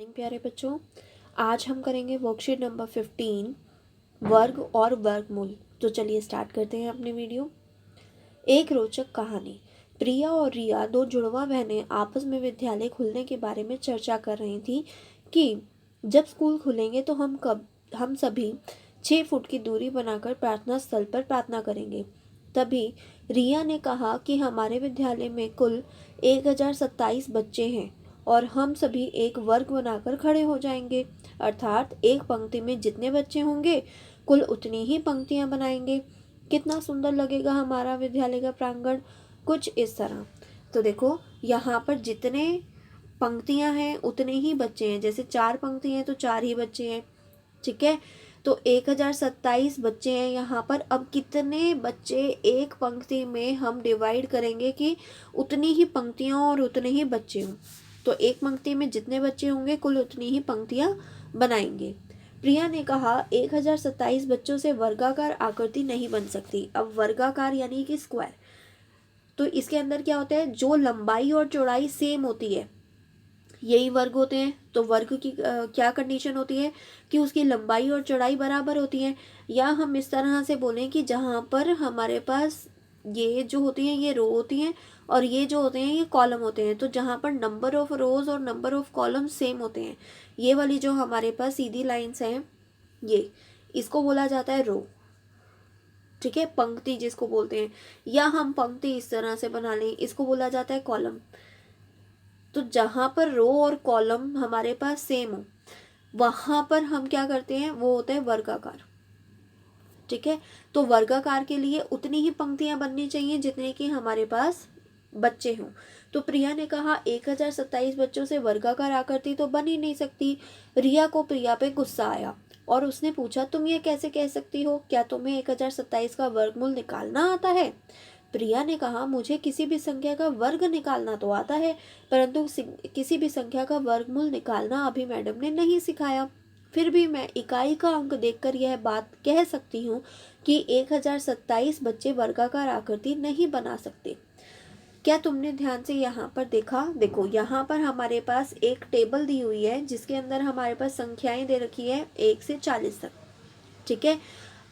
प्यारे बच्चों, आज हम करेंगे वर्कशीट नंबर 15 वर्ग और वर्गमूल। तो चलिए स्टार्ट करते हैं अपनी वीडियो। एक रोचक कहानी। प्रिया और रिया दो जुड़वा बहनें आपस में विद्यालय खुलने के बारे में चर्चा कर रही थी कि जब स्कूल खुलेंगे तो हम सभी 6 फुट की दूरी बनाकर प्रार्थना स्थल पर प्रार्थना करेंगे। तभी रिया ने कहा कि हमारे विद्यालय में कुल 1027 बच्चे हैं और हम सभी एक वर्ग बनाकर खड़े हो जाएंगे, अर्थात एक पंक्ति में जितने बच्चे होंगे कुल उतनी ही पंक्तियां बनाएंगे। कितना सुंदर लगेगा हमारा विद्यालय का प्रांगण, कुछ इस तरह। तो देखो यहाँ पर जितने पंक्तियां हैं उतने ही बच्चे हैं, जैसे 4 पंक्तियां हैं तो 4 ही बच्चे हैं। ठीक है, तो 1027 बच्चे हैं यहाँ पर। अब कितने बच्चे एक पंक्ति में हम डिवाइड करेंगे कि उतनी ही पंक्तियां और उतने ही बच्चे हों। तो एक पंक्ति में जितने बच्चे होंगे कुल उतनी ही पंक्तियां बनाएंगे। प्रिया ने कहा 1027 बच्चों से वर्गाकार आकृति नहीं बन सकती। अब वर्गाकार यानी कि स्क्वायर, तो इसके अंदर क्या होता है, जो लंबाई और चौड़ाई सेम होती है यही वर्ग होते हैं। तो वर्ग की क्या कंडीशन होती है कि उसकी लंबाई और चौड़ाई बराबर होती है। या हम इस तरह से बोलें कि जहाँ पर हमारे पास ये जो होती हैं ये रो होती हैं और ये जो होते हैं ये कॉलम होते हैं, तो जहाँ पर नंबर ऑफ रोज और नंबर ऑफ कॉलम सेम होते हैं, ये वाली जो हमारे पास सीधी लाइंस हैं ये, इसको बोला जाता है रो। ठीक है, पंक्ति जिसको बोलते हैं, या हम पंक्ति इस तरह से बना लें, इसको बोला जाता है कॉलम। तो जहां पर रो और कॉलम हमारे पास सेम हो वहां पर हम क्या करते हैं, वो होता है वर्गाकार। ठीक है, तो वर्गाकार के लिए उतनी ही पंक्तियां बननी चाहिए जितने कि हमारे पास बच्चे हों। तो प्रिया ने कहा 1027 बच्चों से वर्गाकार आकृति तो बन ही नहीं सकती। रिया को प्रिया पे गुस्सा आया और उसने पूछा, तुम ये कैसे कह सकती हो, क्या तुम्हें 1027 का वर्गमूल निकालना आता है? प्रिया ने कहा, मुझे किसी भी संख्या का वर्ग निकालना तो आता है, परंतु किसी भी संख्या का वर्गमूल निकालना अभी मैडम ने नहीं सिखाया। फिर भी मैं इकाई का अंक देखकर यह बात कह सकती हूँ कि 1027 बच्चे वर्गाकार आकृति नहीं बना सकते। क्या तुमने ध्यान से यहाँ पर देखा? देखो यहाँ पर हमारे पास एक टेबल दी हुई है जिसके अंदर हमारे पास संख्याएं दे रखी है 1 से 40 तक। ठीक है,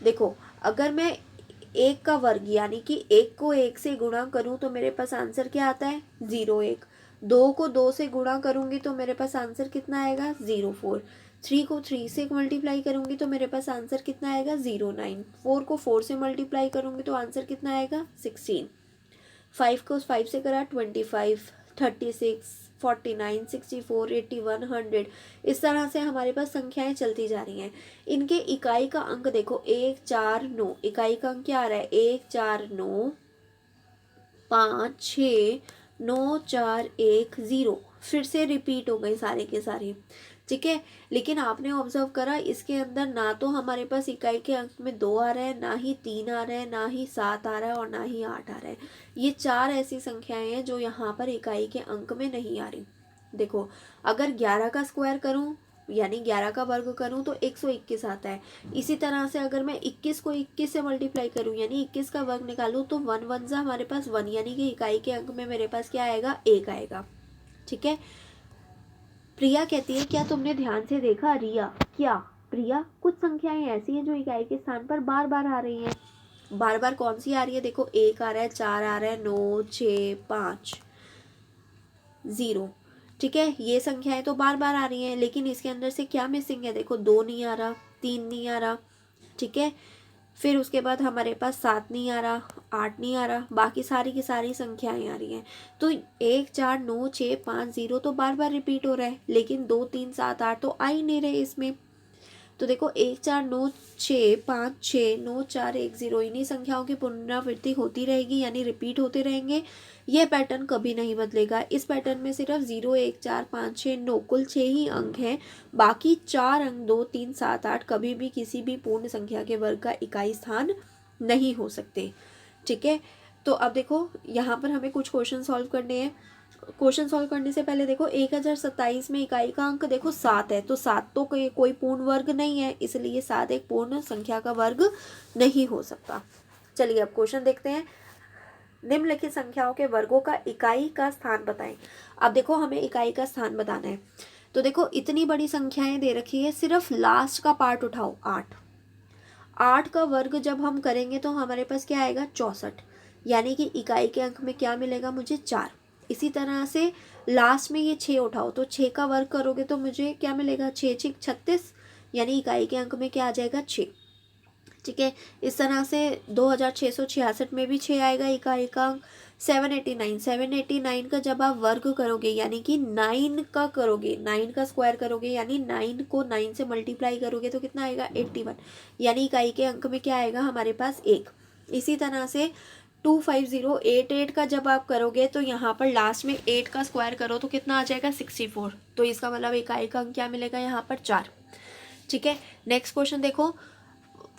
देखो अगर मैं 1 का वर्ग यानी कि 1 को 1 से गुणा करूं तो मेरे पास आंसर क्या आता है, 0 1। 2 को 2 से गुणा करूंगी तो मेरे पास आंसर कितना आएगा, 0 4। 3 को 3 से मल्टीप्लाई करूंगी तो मेरे पास आंसर कितना आएगा, 0 9। 4 को 4 से मल्टीप्लाई करूंगी तो आंसर कितना आएगा, 16। 5 को 5 से करा 25, 36, 49, 64, 81, 100। इस तरह से हमारे पास संख्याएं चलती जा रही हैं। इनके इकाई का अंक देखो 1 4 9, इकाई का अंक क्या आ रहा है, 1 4 9 5 6 9 4 1 0। फिर से रिपीट हो गए सारे के सारे। ठीक है, लेकिन आपने ऑब्जर्व करा इसके अंदर ना तो हमारे पास इकाई के अंक में 2 आ रहे हैं, ना ही 3 आ रहे हैं, ना ही 7 आ रहा है और ना ही 8 आ रहा है। ये 4 ऐसी संख्याएं हैं जो यहाँ पर इकाई के अंक में नहीं आ रही। देखो अगर 11 का स्क्वायर करूं यानी 11 का वर्ग करूं तो 121 आता है। इसी तरह से अगर मैं 21 को 21 से मल्टीप्लाई करूं यानी 21 का वर्ग निकालूं तो 1 1 जा हमारे पास 1, यानी कि इकाई के अंक में मेरे पास क्या आएगा, 1 आएगा। ठीक है, प्रिया कहती है, क्या तुमने ध्यान से देखा? रिया, क्या? प्रिया, कुछ संख्याएं ऐसी हैं जो इकाई के स्थान पर बार बार आ रही हैं। बार बार कौन सी आ रही है? देखो 1 आ रहा है, 4 आ रहा है, 9 6 5 0। ठीक है, ये संख्याएं तो बार बार आ रही हैं, लेकिन इसके अंदर से क्या मिसिंग है? देखो 2 नहीं आ रहा, 3 नहीं आ रहा। ठीक है, फिर उसके बाद हमारे पास 7 नहीं आ रहा, 8 नहीं आ रहा, बाकी सारी की सारी संख्याएं आ रही हैं। तो 1 4 9 6 5 0 तो बार बार रिपीट हो रहा है, लेकिन 2 3 7 8 तो आ ही नहीं रहे इसमें। तो देखो 1 4 9 6 5 6 9 4 1 0, इन्हीं संख्याओं की पुनरावृत्ति होती रहेगी यानी रिपीट होते रहेंगे। यह पैटर्न कभी नहीं बदलेगा। इस पैटर्न में सिर्फ 0 1 4 5 6 9 कुल 6 ही अंक हैं, बाकी 4 अंक 2 3 7 8 कभी भी किसी भी पूर्ण संख्या के वर्ग का इकाई स्थान नहीं हो सकते। ठीक है, तो अब देखो यहाँ पर हमें कुछ क्वेश्चन सॉल्व करने हैं। क्वेश्चन सॉल्व करने से पहले देखो 1027 में इकाई का अंक देखो 7 है, तो 7 तो कोई पूर्ण वर्ग नहीं है, इसलिए 7 एक पूर्ण संख्या का वर्ग नहीं हो सकता। चलिए अब क्वेश्चन देखते हैं। निम्नलिखित संख्याओं के वर्गों का इकाई का स्थान बताएं। अब देखो हमें इकाई का स्थान बताना है। तो देखो इतनी बड़ी संख्याएं दे रखी है, सिर्फ लास्ट का पार्ट उठाओ 8। 8 का वर्ग जब हम करेंगे तो हमारे पास क्या आएगा 64, यानी कि इकाई के अंक में क्या मिलेगा मुझे 4। इसी तरह से लास्ट में ये 6 उठाओ, तो 6 का वर्ग करोगे तो मुझे क्या मिलेगा 6 6 36, यानी इकाई के अंक में क्या आ जाएगा 6। ठीक है, इस तरह से 2666 में भी 6 आएगा इकाई का अंक। 789 का जब आप वर्ग करोगे यानी कि 9 का करोगे, 9 का स्क्वायर करोगे, यानी 9 को 9 से मल्टीप्लाई करोगे तो कितना आएगा 81, यानी इकाई के अंक में क्या आएगा हमारे पास 1। इसी तरह से 25088 का जब आप करोगे तो यहाँ पर लास्ट में 8 का स्क्वायर करो तो कितना आ जाएगा 64, तो इसका मतलब इकाई का अंक क्या मिलेगा यहाँ पर 4। ठीक है, नेक्स्ट क्वेश्चन देखो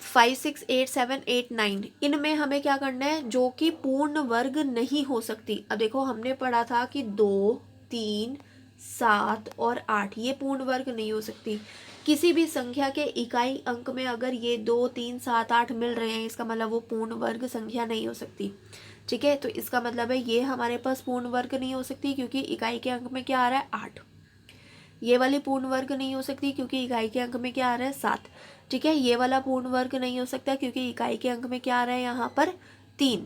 5 6 8 7 8 9, इनमें हमें क्या करना है जो कि पूर्ण वर्ग नहीं हो सकती। अब देखो हमने पढ़ा था कि 2 3 7 और 8 ये पूर्ण वर्ग नहीं हो सकती। किसी भी संख्या के इकाई अंक में अगर ये 2 3 7 8 मिल रहे हैं, इसका मतलब वो पूर्ण वर्ग संख्या नहीं हो सकती। ठीक है, तो इसका मतलब है ये हमारे पास पूर्ण वर्ग नहीं हो सकती क्योंकि इकाई के अंक में क्या आ रहा है 8। ये वाली पूर्ण वर्ग नहीं हो सकती क्योंकि इकाई के अंक में क्या आ रहा है 7। ठीक है, ये वाला पूर्ण वर्ग नहीं हो सकता क्योंकि इकाई के अंक में क्या आ रहा है यहाँ पर 3।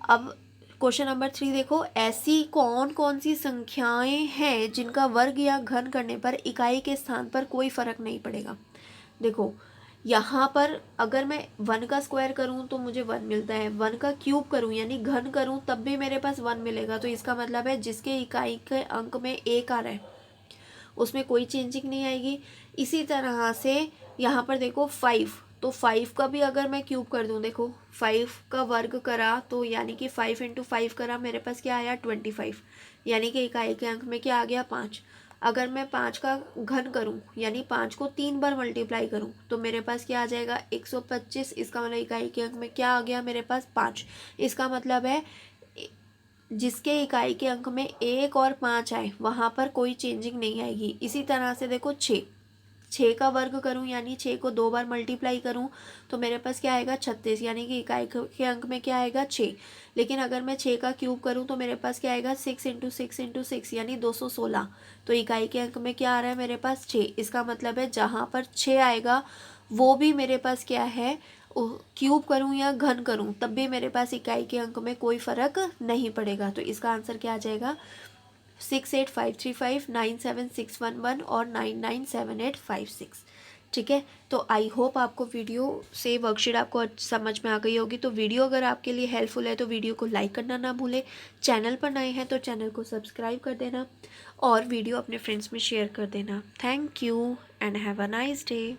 अब क्वेश्चन नंबर 3 देखो, ऐसी कौन कौन सी संख्याएं हैं जिनका वर्ग या घन करने पर इकाई के स्थान पर कोई फर्क नहीं पड़ेगा। देखो यहाँ पर अगर मैं 1 का स्क्वायर करूँ तो मुझे 1 मिलता है, 1 का क्यूब करूँ यानी घन करूँ तब भी मेरे पास 1 मिलेगा। तो इसका मतलब है जिसके इकाई के अंक में 1 आ रहा है उसमें कोई चेंजिंग नहीं आएगी। इसी तरह से यहाँ पर देखो 5, तो 5 का भी अगर मैं क्यूब कर दूँ, देखो 5 का वर्ग करा तो यानी कि 5 × 5 करा, मेरे पास क्या आया 25, यानी कि इकाई के अंक में क्या आ गया 5। अगर मैं 5 का घन करूँ यानी 5 को 3 बार मल्टीप्लाई करूँ तो मेरे पास क्या आ जाएगा 125, इसका मतलब इकाई के अंक में क्या आ गया मेरे पास 5। इसका मतलब है जिसके इकाई के अंक में 1 और 5 आए वहाँ पर कोई चेंजिंग नहीं आएगी। इसी तरह से देखो 6 का वर्ग करूँ यानी 6 को 2 बार मल्टीप्लाई करूँ तो मेरे पास क्या आएगा 36, यानी कि इकाई के अंक में क्या आएगा 6। लेकिन अगर मैं 6 का क्यूब करूँ तो मेरे पास क्या आएगा 6 × 6 × 6 यानी 216, तो इकाई के अंक में क्या आ रहा है मेरे पास 6। इसका मतलब है जहाँ पर 6 आएगा वो भी मेरे पास क्या है क्यूब करूँ या घन करूँ तब भी मेरे पास इकाई के अंक में कोई फ़र्क नहीं पड़ेगा। तो इसका आंसर क्या आ जाएगा 68535 97611 और 997856। ठीक है, तो आई होप आपको वीडियो से वर्कशीट आपको समझ में आ गई होगी। तो वीडियो अगर आपके लिए हेल्पफुल है तो वीडियो को लाइक करना ना भूलें, चैनल पर नए हैं तो चैनल को सब्सक्राइब कर देना और वीडियो अपने फ्रेंड्स में शेयर कर देना। Thank you and have a nice day.